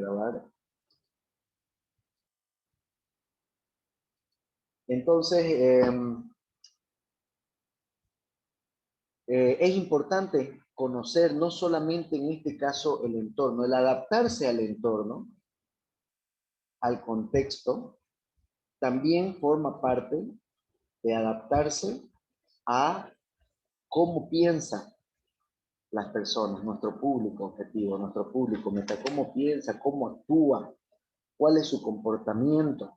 grabar. Entonces, es importante conocer no solamente en este caso el entorno, el adaptarse al entorno, al contexto, también forma parte de adaptarse a cómo piensan las personas, nuestro público objetivo, nuestro público meta, cómo piensa, cómo actúa, cuál es su comportamiento.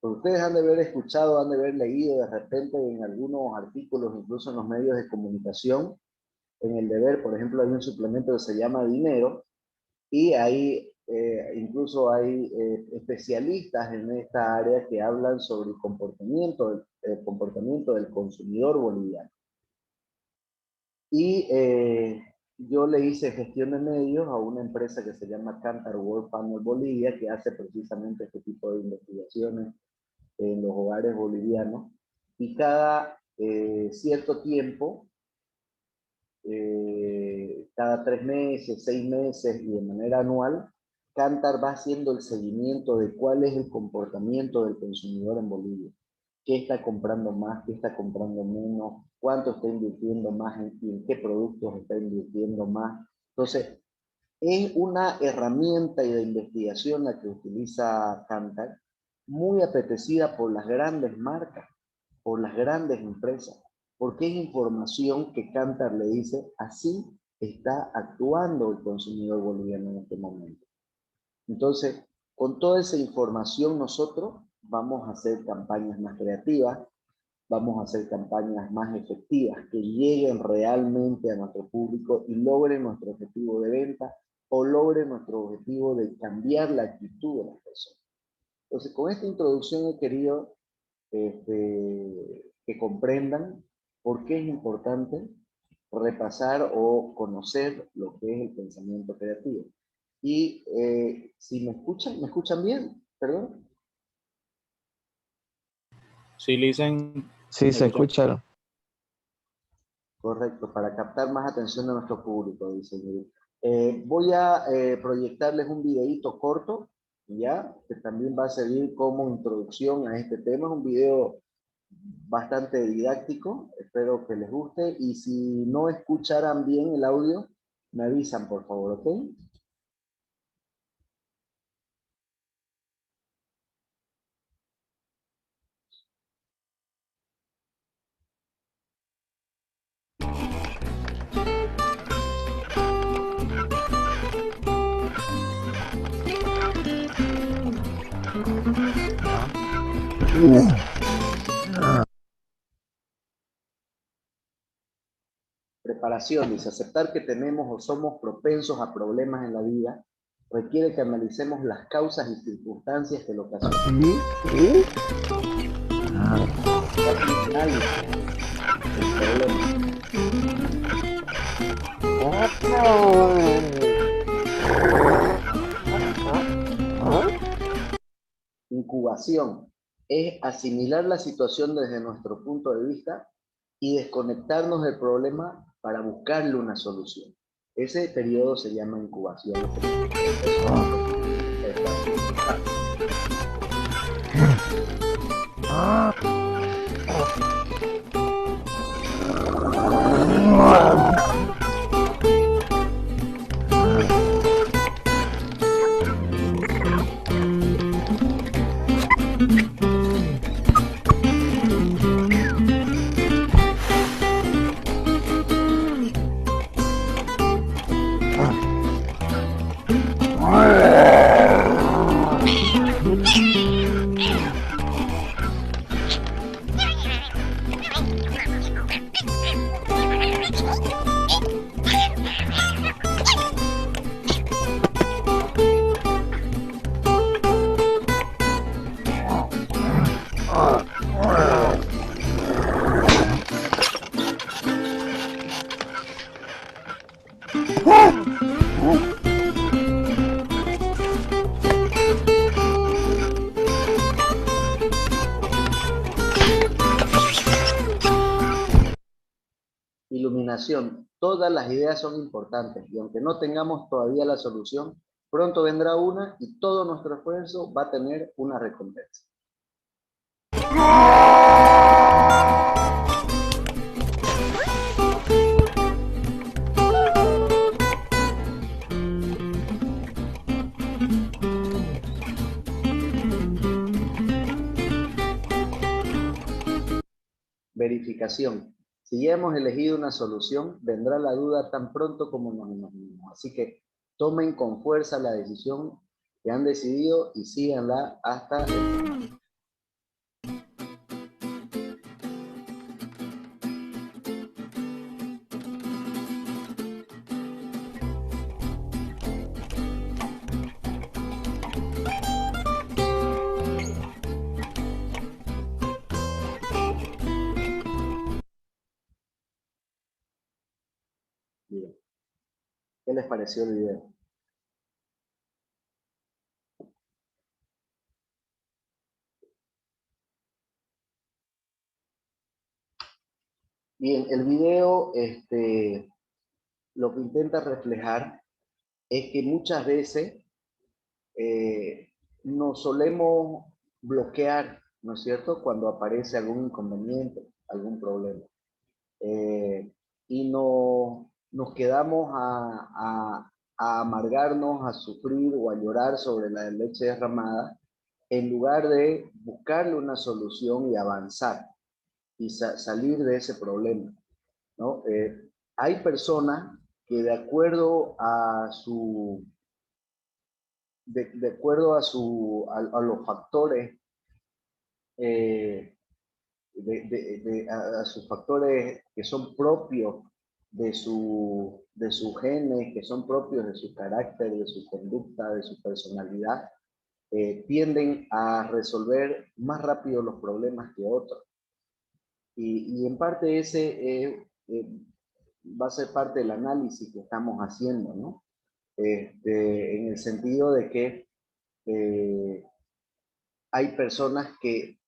Porque ustedes han de haber escuchado, han de haber leído de repente en algunos artículos, incluso en los medios de comunicación, en El Deber, por ejemplo, hay un suplemento que se llama Dinero, y ahí incluso hay especialistas en esta área que hablan sobre el comportamiento del consumidor boliviano. Y yo le hice gestión de medios a una empresa que se llama Kantar World Panel Bolivia, que hace precisamente este tipo de investigaciones en los hogares bolivianos. Y cada cierto tiempo, cada 3 meses, 6 meses y de manera anual, Kantar va haciendo el seguimiento de cuál es el comportamiento del consumidor en Bolivia. ¿Qué está comprando más? ¿Qué está comprando menos? ¿Cuánto está invirtiendo más y en qué productos está invirtiendo más? Entonces, es una herramienta de investigación la que utiliza Kantar, muy apetecida por las grandes marcas, por las grandes empresas, porque es información que Kantar le dice, así está actuando el consumidor boliviano en este momento. Entonces, con toda esa información nosotros vamos a hacer campañas más creativas, vamos a hacer campañas más efectivas, que lleguen realmente a nuestro público y logren nuestro objetivo de venta o logren nuestro objetivo de cambiar la actitud de las personas. Entonces, con esta introducción he querido que comprendan por qué es importante repasar o conocer lo que es el pensamiento creativo. Y si ¿me escuchan bien? ¿Perdón? Sí, Lisen. Sí, se escucha. Correcto, para captar más atención de nuestro público, dice. Voy a proyectarles un videíto corto, ya, que también va a servir como introducción a este tema. Es un video bastante didáctico, espero que les guste, y si no escucharan bien el audio, me avisan, por favor, ¿ok? Preparación, dice, aceptar que tenemos o somos propensos a problemas en la vida requiere que analicemos las causas y circunstancias que lo ocasionan. Incubación es asimilar la situación desde nuestro punto de vista y desconectarnos del problema para buscarle una solución. Ese periodo se llama incubación. Iluminación. Todas las ideas son importantes y aunque no tengamos todavía la solución, Pronto vendrá una y todo nuestro esfuerzo va a tener una recompensa. Verificación. Si ya hemos elegido una solución, vendrá la duda tan pronto como nos imaginemos. Así que tomen con fuerza la decisión que han decidido y síganla hasta el final. Bien. ¿Qué les pareció el video? Bien, el video lo que intenta reflejar es que muchas veces nos solemos bloquear, ¿no es cierto?, cuando aparece algún inconveniente, algún problema. Y nos quedamos a amargarnos, a sufrir o a llorar sobre la leche derramada, en lugar de buscarle una solución y avanzar y salir de ese problema, ¿no? Hay personas que de acuerdo a su de acuerdo a los factores, a sus factores que son propios de sus genes, que son propios de su carácter, de su conducta, de su personalidad, tienden a resolver más rápido los problemas que otros. Y en parte ese va a ser parte del análisis que estamos haciendo, ¿no? En el sentido de que hay personas que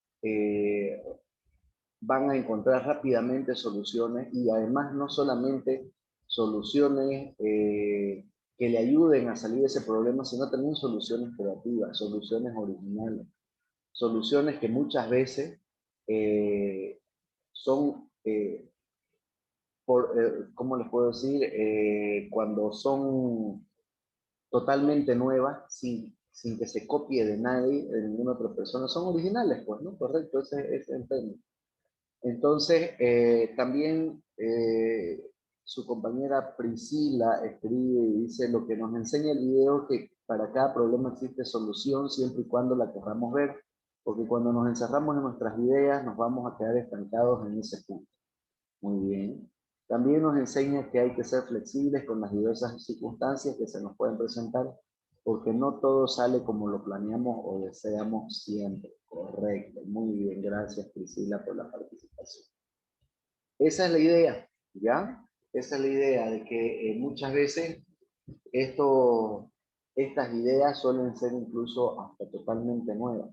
van a encontrar rápidamente soluciones y además no solamente soluciones que le ayuden a salir de ese problema, sino también soluciones creativas, soluciones originales, soluciones que muchas veces son, ¿cómo les puedo decir? Cuando son totalmente nuevas, sin que se copie de nadie, de ninguna otra persona, son originales, pues, ¿no? Correcto, ese es el término. Entonces, también su compañera Priscila escribe y dice: lo que nos enseña el video es que para cada problema existe solución siempre y cuando la queramos ver, porque cuando nos encerramos en nuestras ideas nos vamos a quedar estancados en ese punto. Muy bien. También nos enseña que hay que ser flexibles con las diversas circunstancias que se nos pueden presentar, porque no todo sale como lo planeamos o deseamos siempre. Correcto. Muy bien. Gracias, Priscila, por la participación. Esa es la idea, ¿ya? Esa es la idea de que muchas veces estas ideas suelen ser incluso hasta totalmente nuevas.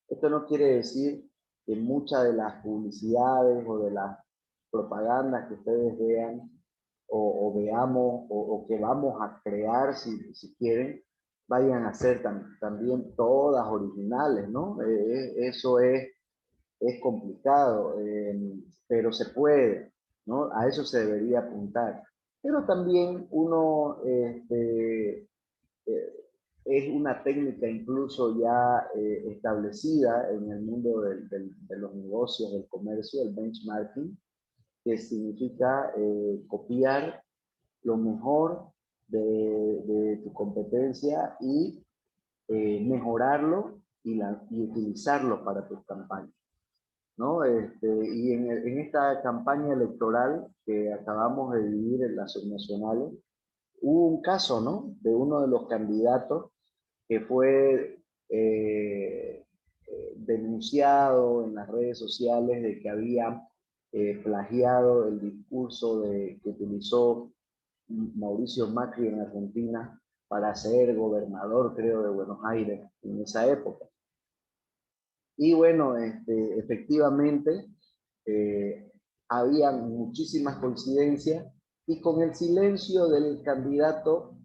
Esto no quiere decir que muchas de las publicidades o de las propagandas que ustedes vean o veamos o que vamos a crear, si quieren, vayan a ser también todas originales, ¿no? Eso es complicado, pero se puede, ¿no? A eso se debería apuntar. Pero también uno es una técnica incluso ya establecida en el mundo de los negocios, del comercio, el benchmarking, que significa copiar lo mejor de tu competencia y mejorarlo y utilizarlo para tus campañas, ¿no? Y en esta campaña electoral que acabamos de vivir en las subnacionales, hubo un caso, ¿no?, de uno de los candidatos que fue denunciado en las redes sociales de que había plagiado el discurso que utilizó Mauricio Macri en Argentina para ser gobernador, creo, de Buenos Aires en esa época. Y bueno, efectivamente, había muchísimas coincidencias y con el silencio del candidato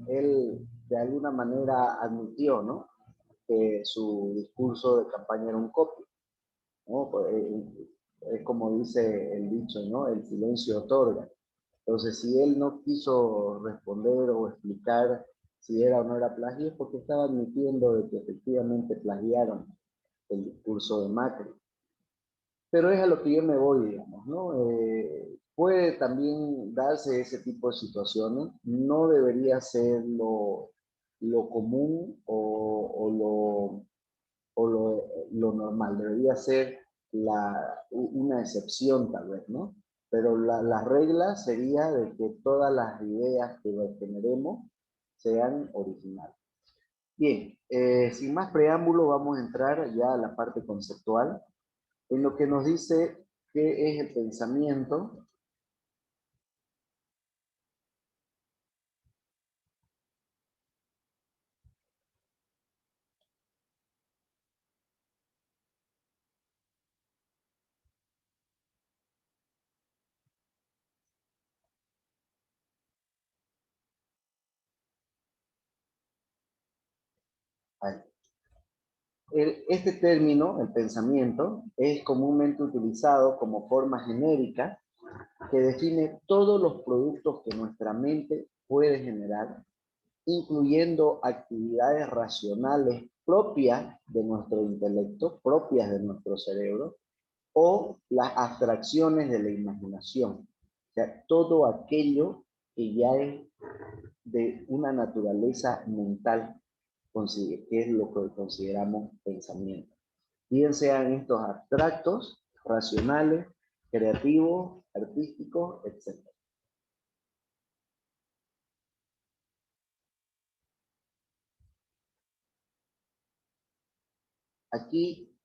él de alguna manera admitió, ¿no?, que su discurso de campaña era un copy, ¿no? Pues, es como dice el dicho, ¿no? El silencio otorga. Entonces, si él no quiso responder o explicar si era o no era plagio, es porque estaba admitiendo de que efectivamente plagiaron el discurso de Macri. Pero es a lo que yo me voy, digamos, ¿no? Puede también darse ese tipo de situaciones, no debería ser lo común lo normal, debería ser una excepción tal vez, ¿no? Pero la regla sería de que todas las ideas que generemos sean originales. Bien, sin más preámbulo, vamos a entrar ya a la parte conceptual, en lo que nos dice qué es el pensamiento. Este término, el pensamiento, es comúnmente utilizado como forma genérica que define todos los productos que nuestra mente puede generar, incluyendo actividades racionales propias de nuestro intelecto, propias de nuestro cerebro, o las abstracciones de la imaginación. O sea, todo aquello que ya es de una naturaleza mental, que es lo que consideramos pensamiento. Bien sean estos abstractos, racionales, creativos, artísticos, etc. Aquí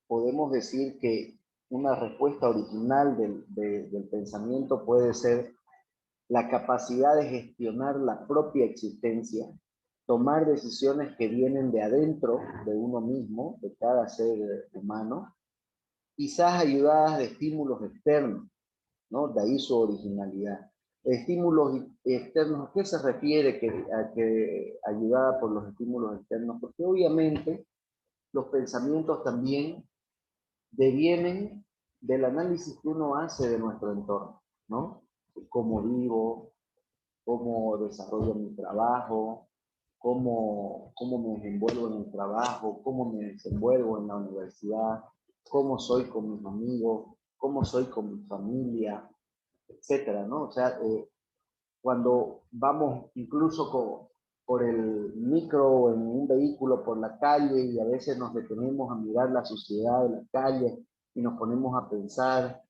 podemos decir que una respuesta original del pensamiento puede ser la capacidad de gestionar la propia existencia, tomar decisiones que vienen de adentro de uno mismo, de cada ser humano, quizás ayudadas de estímulos externos, ¿no? De ahí su originalidad. Estímulos externos, ¿a qué se refiere que ayudada por los estímulos externos? Porque obviamente los pensamientos también devienen del análisis que uno hace de nuestro entorno, ¿no? Cómo vivo, cómo desarrollo mi trabajo, cómo me desenvuelvo en el trabajo, cómo me desenvuelvo en la universidad, cómo soy con mis amigos, cómo soy con mi familia, etcétera, ¿no? O sea, cuando vamos incluso por el micro o en un vehículo por la calle y a veces nos detenemos a mirar la suciedad de la calle y nos ponemos a pensar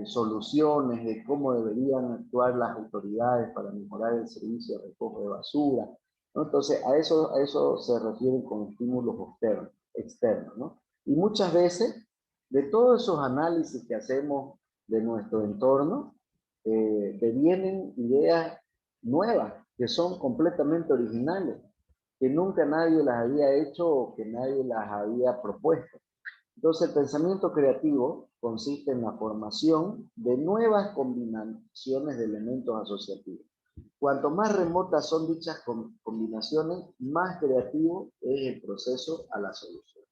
soluciones de cómo deberían actuar las autoridades para mejorar el servicio de recojo de basura, ¿no? Entonces, a eso se refieren con estímulos externos, ¿no? Y muchas veces, de todos esos análisis que hacemos de nuestro entorno, devienen ideas nuevas, que son completamente originales, que nunca nadie las había hecho o que nadie las había propuesto. Entonces, el pensamiento creativo consiste en la formación de nuevas combinaciones de elementos asociativos. Cuanto más remotas son dichas combinaciones, más creativo es el proceso a la solución.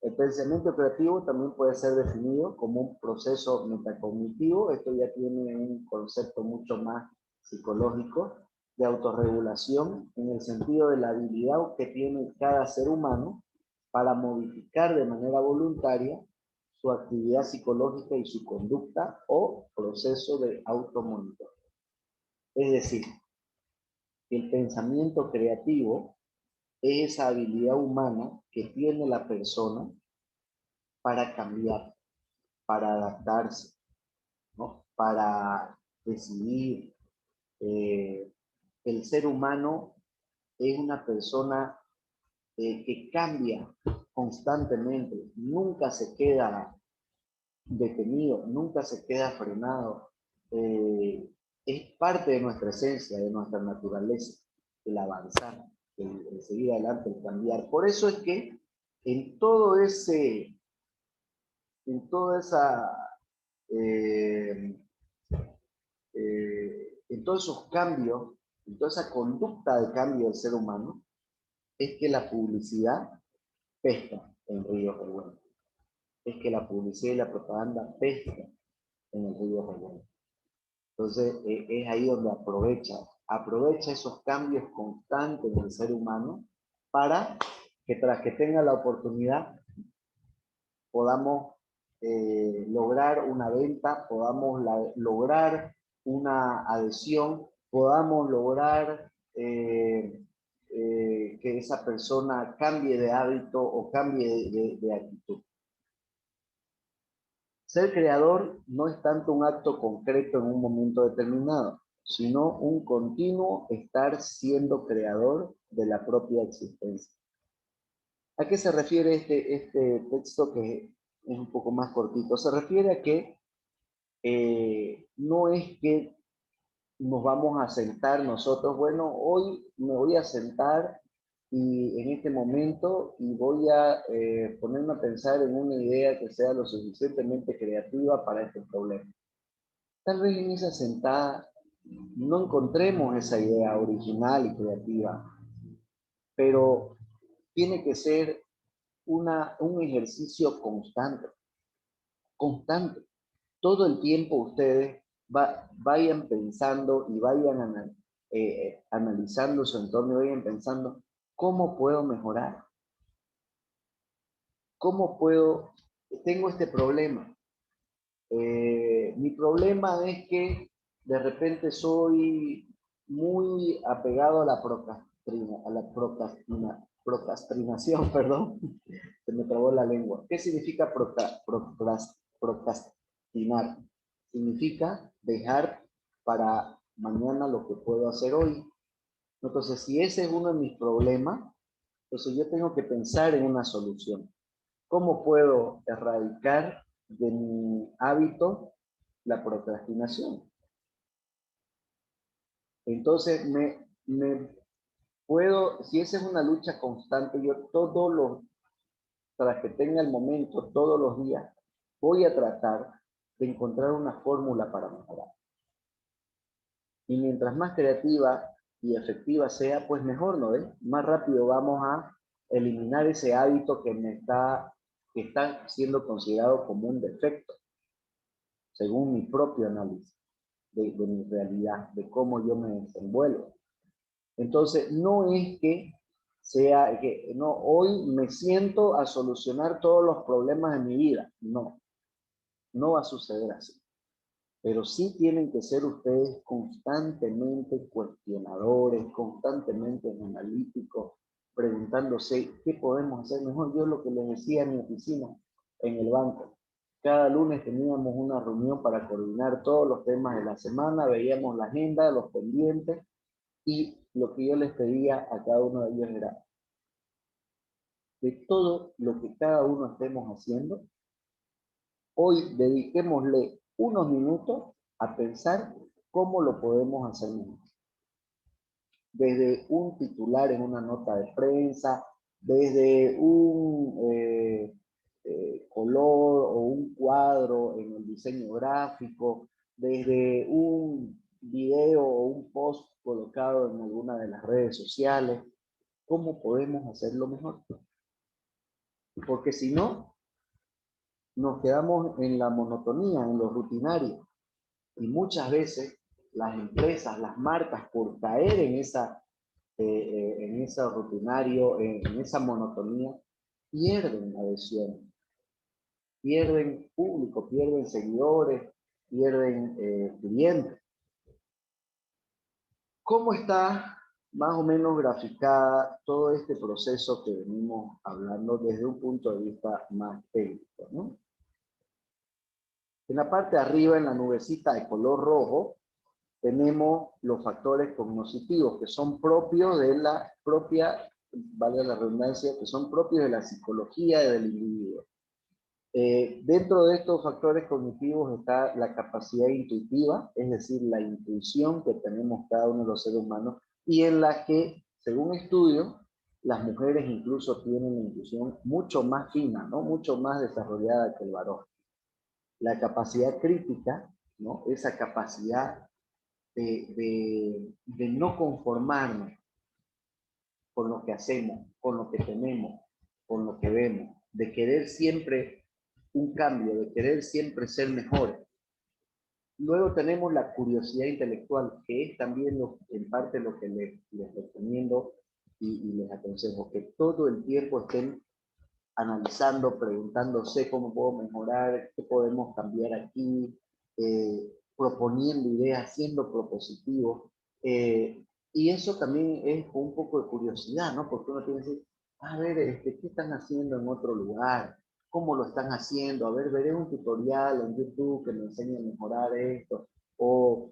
El pensamiento creativo también puede ser definido como un proceso metacognitivo. Esto ya tiene un concepto mucho más psicológico de autorregulación en el sentido de la habilidad que tiene cada ser humano para modificar de manera voluntaria su actividad psicológica y su conducta o proceso de automonitoreo. Es decir, que el pensamiento creativo es esa habilidad humana que tiene la persona para cambiar, para adaptarse, ¿no? Para decidir. El ser humano es una persona que cambia constantemente, nunca se queda detenido, nunca se queda frenado. Es parte de nuestra esencia, de nuestra naturaleza, el avanzar, el seguir adelante, el cambiar. Por eso es que en todo ese, en toda esa, en todos esos cambios Entonces, esa conducta de cambio del ser humano es que la publicidad pesca en ríos revueltos. Es que la publicidad y la propaganda pesca en el río revuelto. Entonces, es ahí donde aprovecha esos cambios constantes del ser humano para que tras que tenga la oportunidad podamos lograr una venta, podamos lograr una adhesión, podamos lograr que esa persona cambie de hábito o cambie de actitud. Ser creador no es tanto un acto concreto en un momento determinado, sino un continuo estar siendo creador de la propia existencia. ¿A qué se refiere este texto que es un poco más cortito? Se refiere a que no es que nos vamos a sentar nosotros, bueno, hoy me voy a sentar y en este momento y voy a ponerme a pensar en una idea que sea lo suficientemente creativa para este problema. Tal vez en esa sentada no encontremos esa idea original y creativa, pero tiene que ser un ejercicio constante. Todo el tiempo ustedes vayan pensando y vayan analizando su entorno y vayan pensando, ¿cómo puedo mejorar? ¿Cómo puedo? Tengo este problema. Mi problema es que de repente soy muy apegado a la procrastinación, perdón, se me trabó la lengua. ¿Qué significa procrastinar? Significa dejar para mañana lo que puedo hacer hoy. Entonces, si ese es uno de mis problemas, entonces yo tengo que pensar en una solución. ¿Cómo puedo erradicar de mi hábito la procrastinación? Entonces, me puedo, si esa es una lucha constante, yo tras que tenga el momento, todos los días, voy a tratar de encontrar una fórmula para mejorar. Y mientras más creativa y efectiva sea, pues mejor, ¿no ves? Más rápido vamos a eliminar ese hábito que está siendo considerado como un defecto, según mi propio análisis de mi realidad, de cómo yo me desenvuelvo. Entonces, no es que sea que no, hoy me siento a solucionar todos los problemas de mi vida. No, no va a suceder así. Pero sí tienen que ser ustedes constantemente cuestionadores, constantemente analíticos, preguntándose qué podemos hacer mejor. Yo lo que les decía en mi oficina, en el banco, cada lunes teníamos una reunión para coordinar todos los temas de la semana, veíamos la agenda, los pendientes, y lo que yo les pedía a cada uno de ellos era, de todo lo que cada uno estemos haciendo, hoy dediquémosle unos minutos a pensar cómo lo podemos hacer mejor. Desde un titular en una nota de prensa, desde un color o un cuadro en el diseño gráfico, desde un video o un post colocado en alguna de las redes sociales, cómo podemos hacerlo mejor. Porque si no, nos quedamos en la monotonía, en lo rutinario. Y muchas veces las empresas, las marcas, por caer en ese rutinario, en esa monotonía, pierden adhesión, pierden público, pierden seguidores, pierden clientes. ¿Cómo está más o menos graficada todo este proceso que venimos hablando desde un punto de vista más técnico, ¿no? En la parte de arriba, en la nubecita de color rojo, tenemos los factores cognitivos que son propios de la propia, vale la redundancia, que son propios de la psicología del individuo. Dentro de estos factores cognitivos está la capacidad intuitiva, es decir, la intuición que tenemos cada uno de los seres humanos y en la que, según estudios, las mujeres incluso tienen una intuición mucho más fina, ¿no? Mucho más desarrollada que el varón. La capacidad crítica, ¿no? Esa capacidad de no conformarnos con lo que hacemos, con lo que tenemos, con lo que vemos, de querer siempre un cambio, de querer siempre ser mejores. Luego tenemos la curiosidad intelectual, que es también en parte lo que les recomiendo y les aconsejo, que todo el tiempo estén analizando, preguntándose cómo puedo mejorar, qué podemos cambiar aquí, proponiendo ideas, siendo propositivos. Y eso también es un poco de curiosidad, ¿no? Porque uno tiene que decir, a ver, ¿qué están haciendo en otro lugar? ¿Cómo lo están haciendo? A ver, veré un tutorial en YouTube que me enseñe a mejorar esto. O,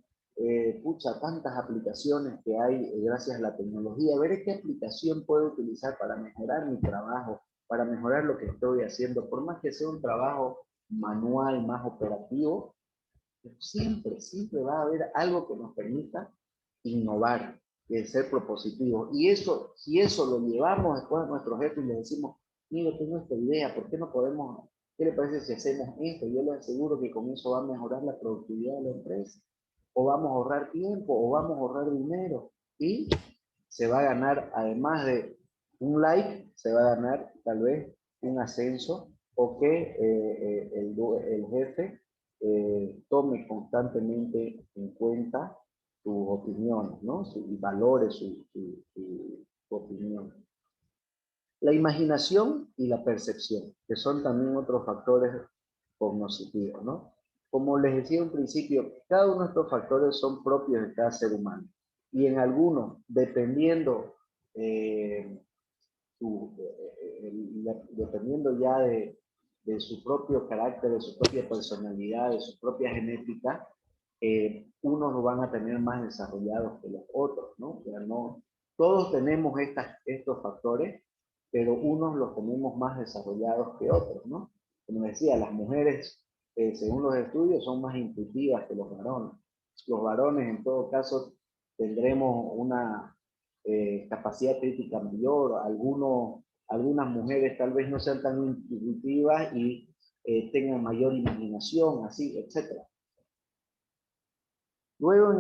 pucha, tantas aplicaciones que hay gracias a la tecnología. Veré qué aplicación puedo utilizar para mejorar mi trabajo, para mejorar lo que estoy haciendo. Por más que sea un trabajo manual, más operativo, pero siempre va a haber algo que nos permita innovar, ser propositivo. Y eso, si eso lo llevamos después a nuestros jefes y les decimos, mira, tengo esta idea, ¿por qué no podemos, qué le parece si hacemos esto? Yo les aseguro que con eso va a mejorar la productividad de la empresa, o vamos a ahorrar tiempo, o vamos a ahorrar dinero, y se va a ganar, además de un like, se va a ganar tal vez un ascenso, o que el jefe tome constantemente en cuenta tus opiniones, ¿no? Y valore su opinión. La imaginación y la percepción, que son también otros factores cognitivos, ¿no? Como les decía en principio, cada uno de estos factores son propios de cada ser humano. Y en algunos, dependiendo, dependiendo ya de su propio carácter, de su propia personalidad, de su propia genética, unos lo van a tener más desarrollados que los otros, ¿no? O sea, no todos tenemos estos factores, pero unos los tenemos más desarrollados que otros, ¿no? Como decía, las mujeres, según los estudios, son más intuitivas que los varones. Los varones, en todo caso, tendremos una capacidad crítica mayor, algunas mujeres tal vez no sean tan intuitivas y tengan mayor imaginación, así, etc. Luego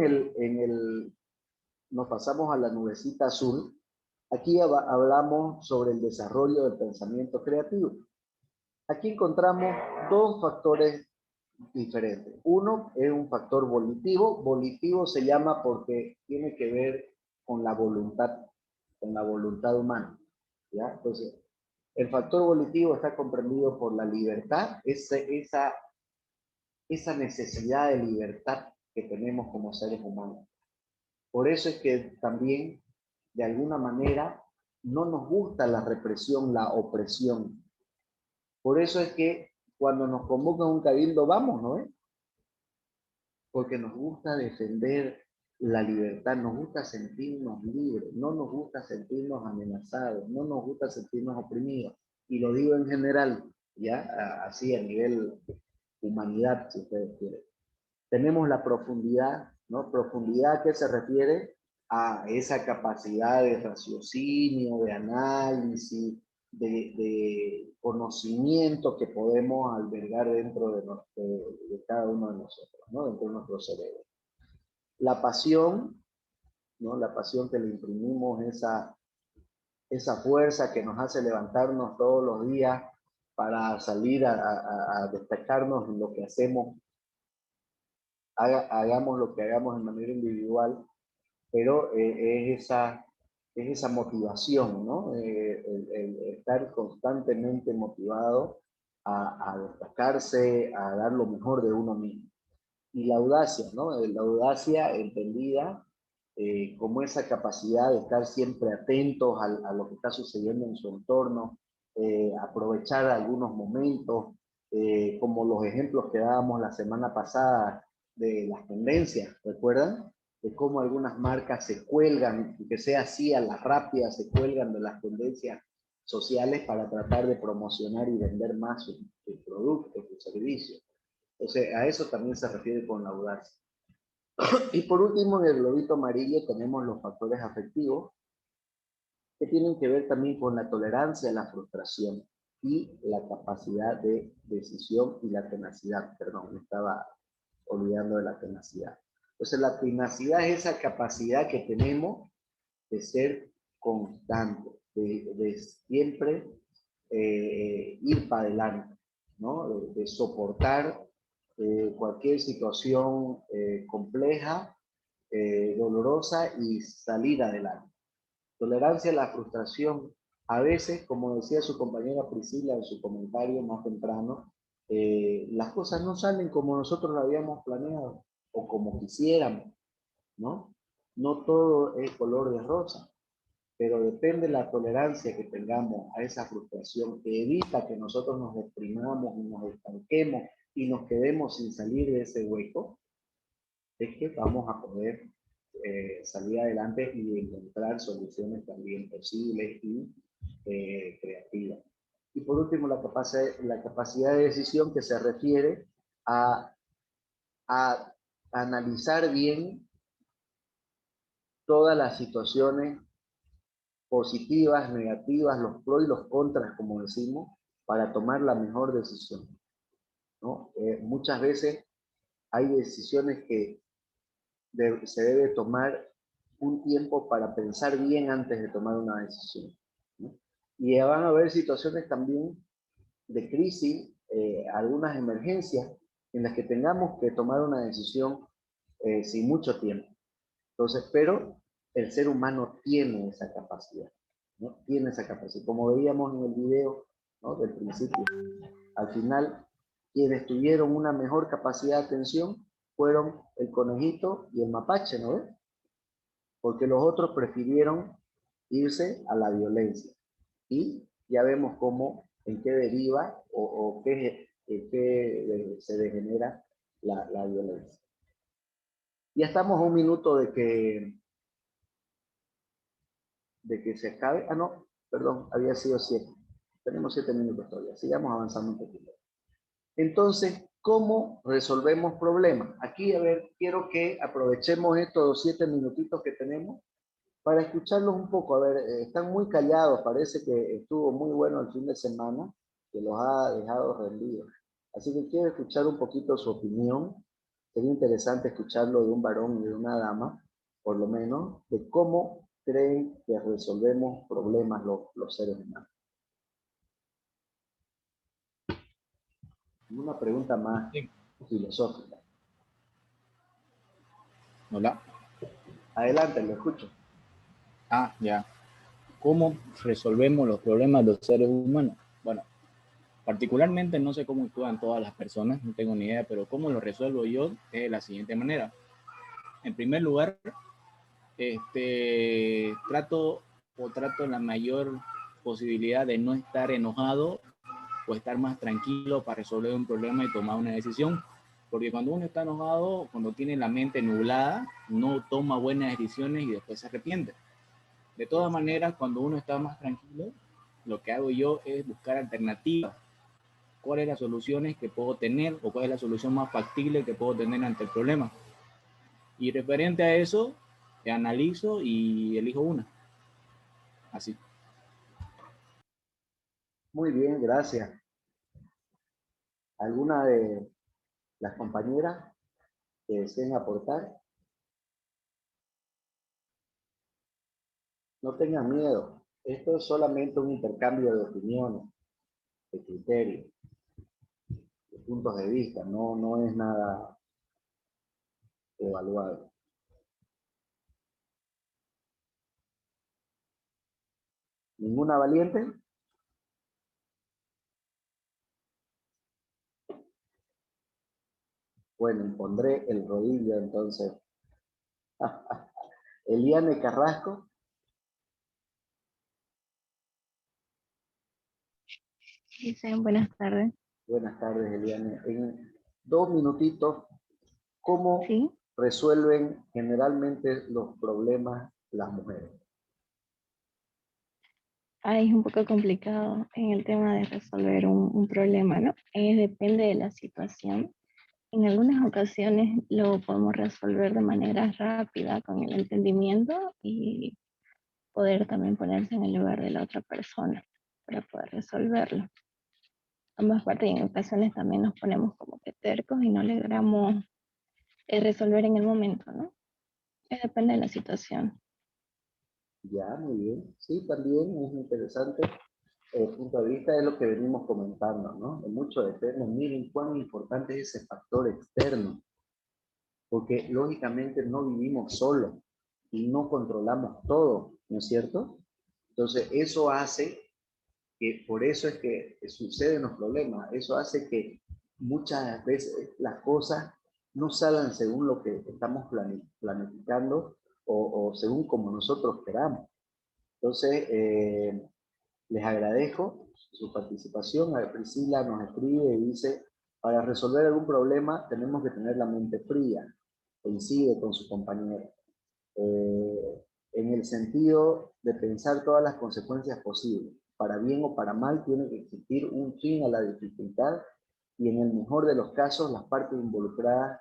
nos pasamos a la nubecita azul. Aquí hablamos sobre el desarrollo del pensamiento creativo. Aquí encontramos dos factores diferentes. Uno es un factor volitivo. Volitivo se llama porque tiene que ver con la voluntad humana. ¿Ya? Entonces, el factor volitivo está comprendido por la libertad, esa necesidad de libertad que tenemos como seres humanos. Por eso es que también, de alguna manera, no nos gusta la represión, la opresión. Por eso es que cuando nos convocan a un cabildo, vamos, ¿no? Porque nos gusta defender la libertad, nos gusta sentirnos libres, no nos gusta sentirnos amenazados, no nos gusta sentirnos oprimidos. Y lo digo en general, ya así a nivel humanidad, si ustedes quieren. Tenemos la profundidad, ¿no? Profundidad que se refiere a esa capacidad de raciocinio, de análisis, de conocimiento que podemos albergar dentro de cada uno de nosotros, ¿no? Dentro de nuestro cerebro. La pasión, ¿no? La pasión que le imprimimos, esa fuerza que nos hace levantarnos todos los días para salir a destacarnos en lo que hacemos, hagamos lo que hagamos de manera individual, pero es esa motivación, ¿no? El estar constantemente motivado a destacarse, a dar lo mejor de uno mismo. Y la audacia, ¿no? La audacia entendida como esa capacidad de estar siempre atentos a lo que está sucediendo en su entorno, aprovechar algunos momentos, como los ejemplos que dábamos la semana pasada de las tendencias, ¿recuerdan? De cómo algunas marcas se cuelgan, que sea así a la rápida, se cuelgan de las tendencias sociales para tratar de promocionar y vender más sus productos, sus servicios. Entonces, a eso también se refiere con la audacia. Y por último, en el globito amarillo tenemos los factores afectivos, que tienen que ver también con la tolerancia a la frustración y la capacidad de decisión y la tenacidad. Perdón, me estaba olvidando de la tenacidad. Entonces la tenacidad es esa capacidad que tenemos de ser constante, de siempre ir para adelante, ¿no? De soportar cualquier situación compleja, dolorosa y salir adelante. Tolerancia a la frustración. A veces, como decía su compañera Priscila en su comentario más temprano, las cosas no salen como nosotros lo habíamos planeado o como quisiéramos, ¿no? No todo es color de rosa, pero depende de la tolerancia que tengamos a esa frustración que evita que nosotros nos deprimamos y nos estanquemos y nos quedemos sin salir de ese hueco, es que vamos a poder salir adelante y encontrar soluciones también posibles y creativas. Y por último, la capacidad de decisión que se refiere a analizar bien todas las situaciones positivas, negativas, los pros y los contras, como decimos, para tomar la mejor decisión, ¿no? Muchas veces hay decisiones que se debe tomar un tiempo para pensar bien antes de tomar una decisión, ¿no? Y van a haber situaciones también de crisis, algunas emergencias en las que tengamos que tomar una decisión sin mucho tiempo. Entonces, pero el ser humano tiene esa capacidad, ¿no? Tiene esa capacidad. Como veíamos en el video, ¿no?, del principio, al final, quienes tuvieron una mejor capacidad de atención fueron el conejito y el mapache, ¿no ves? Porque los otros prefirieron irse a la violencia. Y ya vemos cómo, en qué deriva o qué se degenera la violencia. Ya estamos a un minuto de que se acabe. Ah, no, perdón, había sido 7. Tenemos 7 minutos todavía. Sigamos avanzando un poquito. Entonces, ¿cómo resolvemos problemas? Aquí, a ver, quiero que aprovechemos estos 7 minutitos que tenemos para escucharlos un poco. A ver, están muy callados, parece que estuvo muy bueno el fin de semana, que los ha dejado rendidos. Así que quiero escuchar un poquito su opinión. Sería interesante escucharlo de un varón y de una dama, por lo menos, de cómo creen que resolvemos problemas los seres humanos. Una pregunta más Sí. filosófica. Hola. Adelante, lo escucho. Ah, ya. ¿Cómo resolvemos los problemas de los seres humanos? Bueno, particularmente no sé cómo actúan todas las personas, no tengo ni idea, pero cómo lo resuelvo yo es de la siguiente manera. En primer lugar, trato la mayor posibilidad de no estar enojado o estar más tranquilo para resolver un problema y tomar una decisión. Porque cuando uno está enojado, cuando tiene la mente nublada, no toma buenas decisiones y después se arrepiente. De todas maneras, cuando uno está más tranquilo, lo que hago yo es buscar alternativas. ¿Cuáles son las soluciones que puedo tener o cuál es la solución más factible que puedo tener ante el problema? Y referente a eso, analizo y elijo una. Así. Muy bien, gracias. ¿Alguna de las compañeras que deseen aportar? No tengan miedo. Esto es solamente un intercambio de opiniones, de criterios, de puntos de vista. No es nada evaluado. ¿Ninguna valiente? Bueno, impondré el rodillo entonces. Eliane Carrasco. Dicen buenas tardes. Buenas tardes, Eliane. En 2 minutitos, ¿cómo Sí, resuelven generalmente los problemas las mujeres? es un poco complicado en el tema de resolver un problema, ¿no? Depende de la situación. En algunas ocasiones lo podemos resolver de manera rápida con el entendimiento y poder también ponerse en el lugar de la otra persona para poder resolverlo. Ambas partes, y en ocasiones también nos ponemos como que tercos y no logramos resolver en el momento, ¿no? Depende de la situación. Ya, muy bien. Sí, también es interesante. El punto de vista es lo que venimos comentando, ¿no? De mucho depende. Miren cuán importante es ese factor externo, porque lógicamente no vivimos solos y no controlamos todo, ¿no es cierto? Entonces, eso hace que, por eso es que suceden los problemas, eso hace que muchas veces las cosas no salgan según lo que estamos planificando o según como nosotros queramos. Entonces, les agradezco su participación. A Priscila nos escribe y dice, para resolver algún problema tenemos que tener la mente fría. Coincide con su compañero. En el sentido de pensar todas las consecuencias posibles. Para bien o para mal tiene que existir un fin a la dificultad y en el mejor de los casos las partes involucradas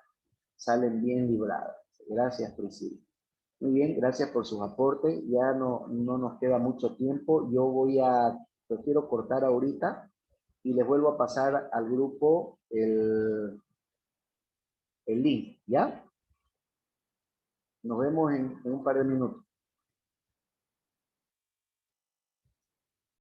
salen bien libradas. Gracias, Priscila. Muy bien, gracias por sus aportes. Ya no nos queda mucho tiempo. Prefiero cortar ahorita y les vuelvo a pasar al grupo el link, ¿ya? Nos vemos en un par de minutos.